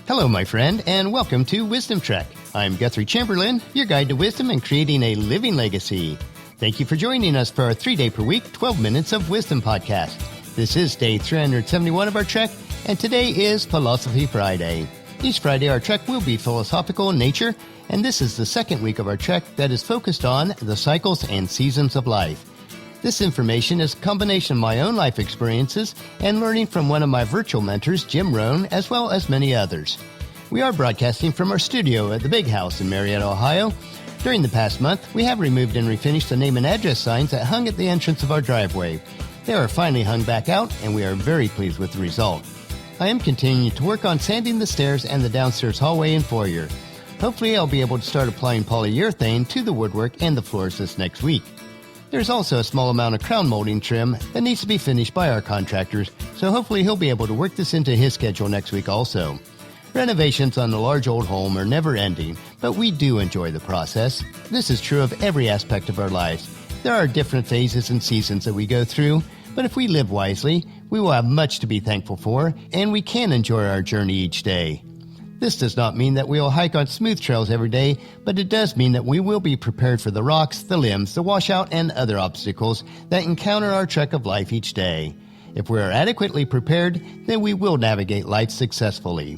Hello, my friend, and welcome to Wisdom Trek. I'm Guthrie Chamberlain, your guide to wisdom and creating a living legacy. Thank you for joining us for our 3-day per week, 12 Minutes of Wisdom podcast. This is day 371 of our trek, and today is Philosophy Friday. Each Friday, our trek will be philosophical in nature, and this is the second week of our trek that is focused on the cycles and seasons of life. This information is a combination of my own life experiences and learning from one of my virtual mentors, Jim Rohn, as well as many others. We are broadcasting from our studio at the Big House in Marietta, Ohio. During the past month, we have removed and refinished the name and address signs that hung at the entrance of our driveway. They are finally hung back out, and we are very pleased with the result. I am continuing to work on sanding the stairs and the downstairs hallway and foyer. Hopefully, I'll be able to start applying polyurethane to the woodwork and the floors this next week. There's also a small amount of crown molding trim that needs to be finished by our contractors, so hopefully he'll be able to work this into his schedule next week also. Renovations on a large old home are never ending, but we do enjoy the process. This is true of every aspect of our lives. There are different phases and seasons that we go through, but if we live wisely, we will have much to be thankful for, and we can enjoy our journey each day. This does not mean that we will hike on smooth trails every day, but it does mean that we will be prepared for the rocks, the limbs, the washout, and other obstacles that encounter our trek of life each day. If we are adequately prepared, then we will navigate life successfully.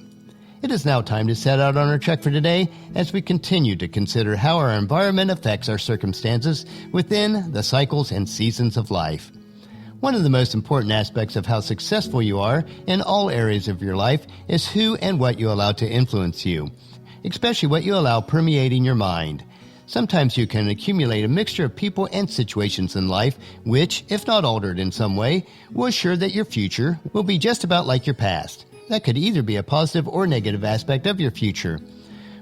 It is now time to set out on our trek for today as we continue to consider how our environment affects our circumstances within the cycles and seasons of life. One of the most important aspects of how successful you are in all areas of your life is who and what you allow to influence you, especially what you allow permeating your mind. Sometimes you can accumulate a mixture of people and situations in life which, if not altered in some way, will assure that your future will be just about like your past. That could either be a positive or negative aspect of your future.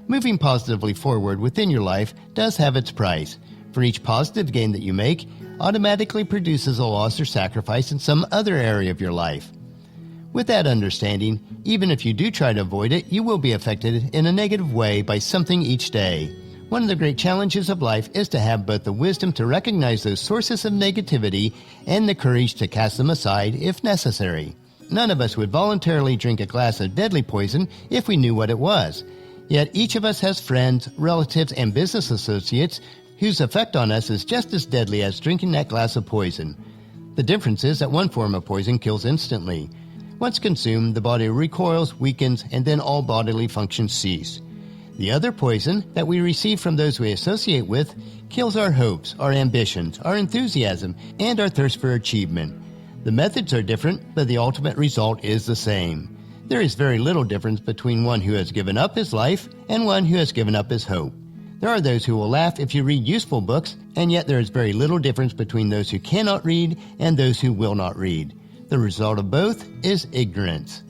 Moving positively forward within your life does have its price. For each positive gain that you make, automatically produces a loss or sacrifice in some other area of your life. With that understanding, even if you do try to avoid it, you will be affected in a negative way by something each day. One of the great challenges of life is to have both the wisdom to recognize those sources of negativity and the courage to cast them aside if necessary. None of us would voluntarily drink a glass of deadly poison if we knew what it was. Yet each of us has friends, relatives, and business associates whose effect on us is just as deadly as drinking that glass of poison. The difference is that one form of poison kills instantly. Once consumed, the body recoils, weakens, and then all bodily functions cease. The other poison that we receive from those we associate with kills our hopes, our ambitions, our enthusiasm, and our thirst for achievement. The methods are different, but the ultimate result is the same. There is very little difference between one who has given up his life and one who has given up his hope. There are those who will laugh if you read useful books, and yet there is very little difference between those who cannot read and those who will not read. The result of both is ignorance.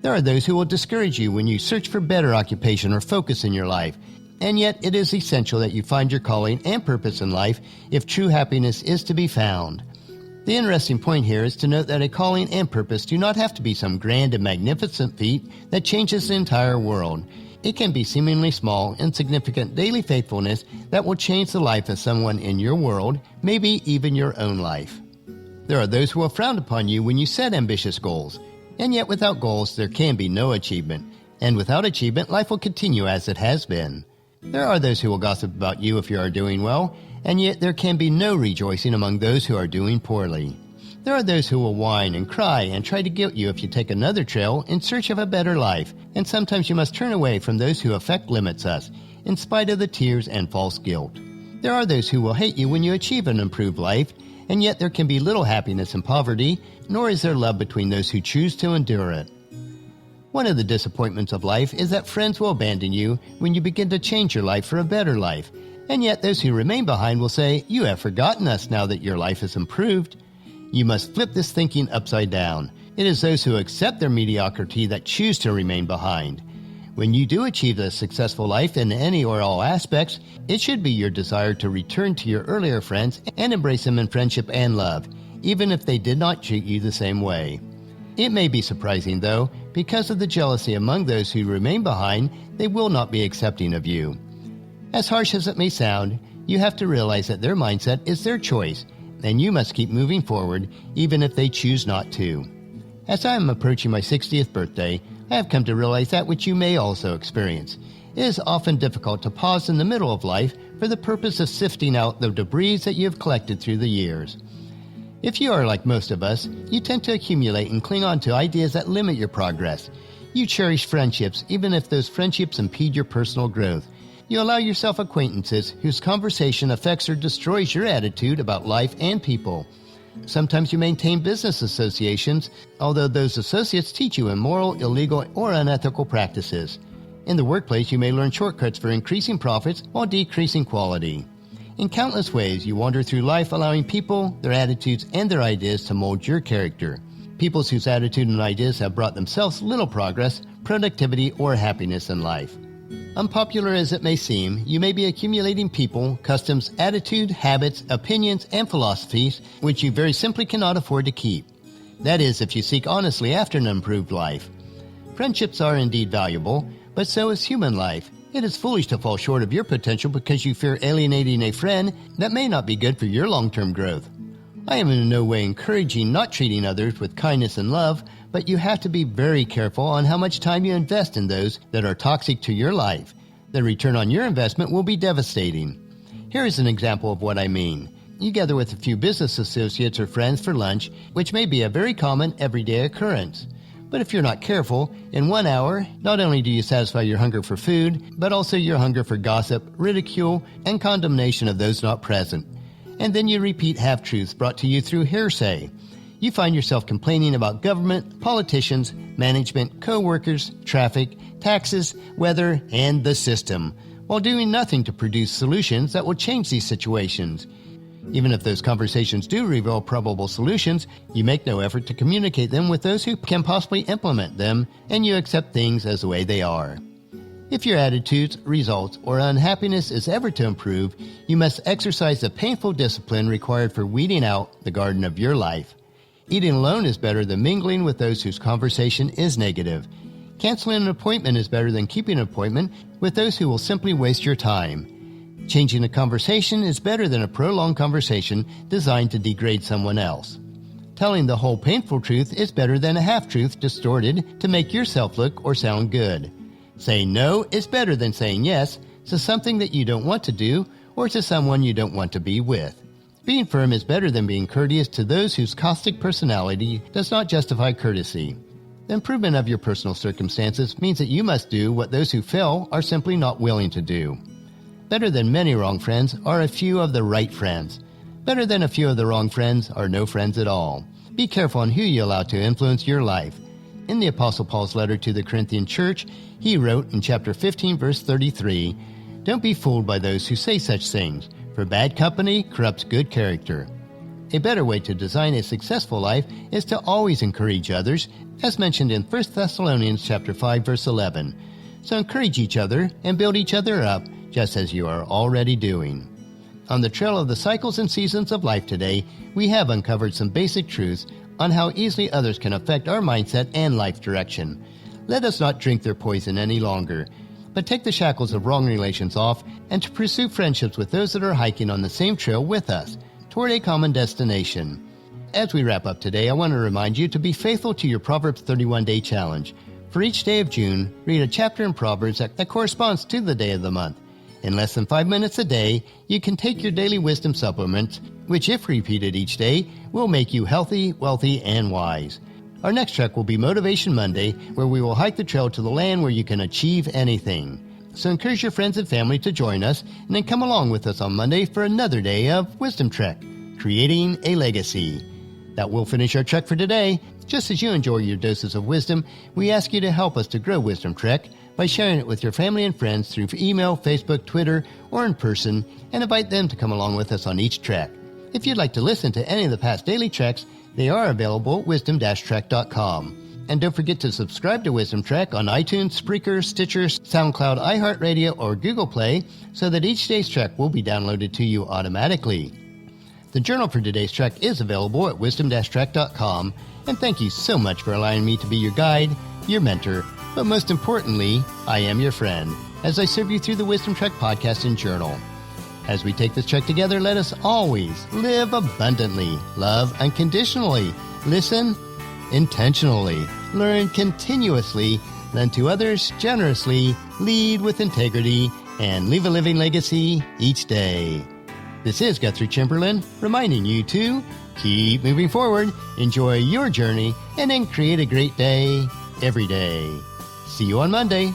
There are those who will discourage you when you search for better occupation or focus in your life, and yet it is essential that you find your calling and purpose in life if true happiness is to be found. The interesting point here is to note that a calling and purpose do not have to be some grand and magnificent feat that changes the entire world. It can be seemingly small, insignificant daily faithfulness that will change the life of someone in your world, maybe even your own life. There are those who will frown upon you when you set ambitious goals, and yet without goals there can be no achievement, and without achievement life will continue as it has been. There are those who will gossip about you if you are doing well, and yet there can be no rejoicing among those who are doing poorly. There are those who will whine and cry and try to guilt you if you take another trail in search of a better life, and sometimes you must turn away from those who affect limits us, in spite of the tears and false guilt. There are those who will hate you when you achieve an improved life, and yet there can be little happiness in poverty, nor is there love between those who choose to endure it. One of the disappointments of life is that friends will abandon you when you begin to change your life for a better life, and yet those who remain behind will say, "You have forgotten us now that your life has improved." You must flip this thinking upside down. It is those who accept their mediocrity that choose to remain behind. When you do achieve a successful life in any or all aspects, it should be your desire to return to your earlier friends and embrace them in friendship and love, even if they did not treat you the same way. It may be surprising, though, because of the jealousy among those who remain behind, they will not be accepting of you. As harsh as it may sound, you have to realize that their mindset is their choice, and you must keep moving forward even if they choose not to. As I am approaching my 60th birthday, I have come to realize that which you may also experience. It is often difficult to pause in the middle of life for the purpose of sifting out the debris that you have collected through the years. If you are like most of us, you tend to accumulate and cling on to ideas that limit your progress. You cherish friendships even if those friendships impede your personal growth. You allow yourself acquaintances whose conversation affects or destroys your attitude about life and people. Sometimes you maintain business associations, although those associates teach you immoral, illegal, or unethical practices. In the workplace, you may learn shortcuts for increasing profits while decreasing quality. In countless ways, you wander through life allowing people, their attitudes, and their ideas to mold your character. Peoples whose attitude and ideas have brought themselves little progress, productivity, or happiness in life. Unpopular as it may seem, you may be accumulating people, customs, attitude, habits, opinions, and philosophies which you very simply cannot afford to keep. That is, if you seek honestly after an improved life. Friendships are indeed valuable, but so is human life. It is foolish to fall short of your potential because you fear alienating a friend that may not be good for your long-term growth. I am in no way encouraging not treating others with kindness and love, but you have to be very careful on how much time you invest in those that are toxic to your life. The return on your investment will be devastating. Here is an example of what I mean. You gather with a few business associates or friends for lunch, which may be a very common everyday occurrence. But if you're not careful, in 1 hour, not only do you satisfy your hunger for food, but also your hunger for gossip, ridicule, and condemnation of those not present. And then you repeat half-truths brought to you through hearsay. You find yourself complaining about government, politicians, management, co-workers, traffic, taxes, weather, and the system, while doing nothing to produce solutions that will change these situations. Even if those conversations do reveal probable solutions, you make no effort to communicate them with those who can possibly implement them, and you accept things as the way they are. If your attitudes, results, or unhappiness is ever to improve, you must exercise the painful discipline required for weeding out the garden of your life. Eating alone is better than mingling with those whose conversation is negative. Canceling an appointment is better than keeping an appointment with those who will simply waste your time. Changing a conversation is better than a prolonged conversation designed to degrade someone else. Telling the whole painful truth is better than a half-truth distorted to make yourself look or sound good. Saying no is better than saying yes to something that you don't want to do or to someone you don't want to be with. Being firm is better than being courteous to those whose caustic personality does not justify courtesy. The improvement of your personal circumstances means that you must do what those who fail are simply not willing to do. Better than many wrong friends are a few of the right friends. Better than a few of the wrong friends are no friends at all. Be careful on who you allow to influence your life. In the Apostle Paul's letter to the Corinthian church, he wrote in chapter 15, verse 33, "Don't be fooled by those who say such things, for bad company corrupts good character." A better way to design a successful life is to always encourage others, as mentioned in 1 Thessalonians chapter 5, verse 11. So encourage each other and build each other up, just as you are already doing. On the trail of the cycles and seasons of life today, we have uncovered some basic truths on how easily others can affect our mindset and life direction. Let us not drink their poison any longer, but take the shackles of wrong relations off and to pursue friendships with those that are hiking on the same trail with us, toward a common destination. As we wrap up today, I want to remind you to be faithful to your Proverbs 31-day challenge. For each day of June, read a chapter in Proverbs that corresponds to the day of the month. In less than 5 minutes a day, you can take your daily wisdom supplements, which if repeated each day, will make you healthy, wealthy, and wise. Our next trek will be Motivation Monday, where we will hike the trail to the land where you can achieve anything. So encourage your friends and family to join us, and then come along with us on Monday for another day of Wisdom Trek, Creating a Legacy. That will finish our trek for today. Just as you enjoy your doses of wisdom, we ask you to help us to grow Wisdom Trek by sharing it with your family and friends through email, Facebook, Twitter, or in person, and invite them to come along with us on each trek. If you'd like to listen to any of the past daily treks, they are available at wisdom-trek.com. And don't forget to subscribe to Wisdom Trek on iTunes, Spreaker, Stitcher, SoundCloud, iHeartRadio, or Google Play so that each day's trek will be downloaded to you automatically. The journal for today's trek is available at wisdom-trek.com, and thank you so much for allowing me to be your guide, your mentor, but most importantly, I am your friend, as I serve you through the Wisdom Trek podcast and journal. As we take this trek together, let us always live abundantly, love unconditionally, listen intentionally, learn continuously, lend to others generously, lead with integrity, and leave a living legacy each day. This is Guthrie Chamberlain reminding you to keep moving forward, enjoy your journey, and then create a great day every day. See you on Monday.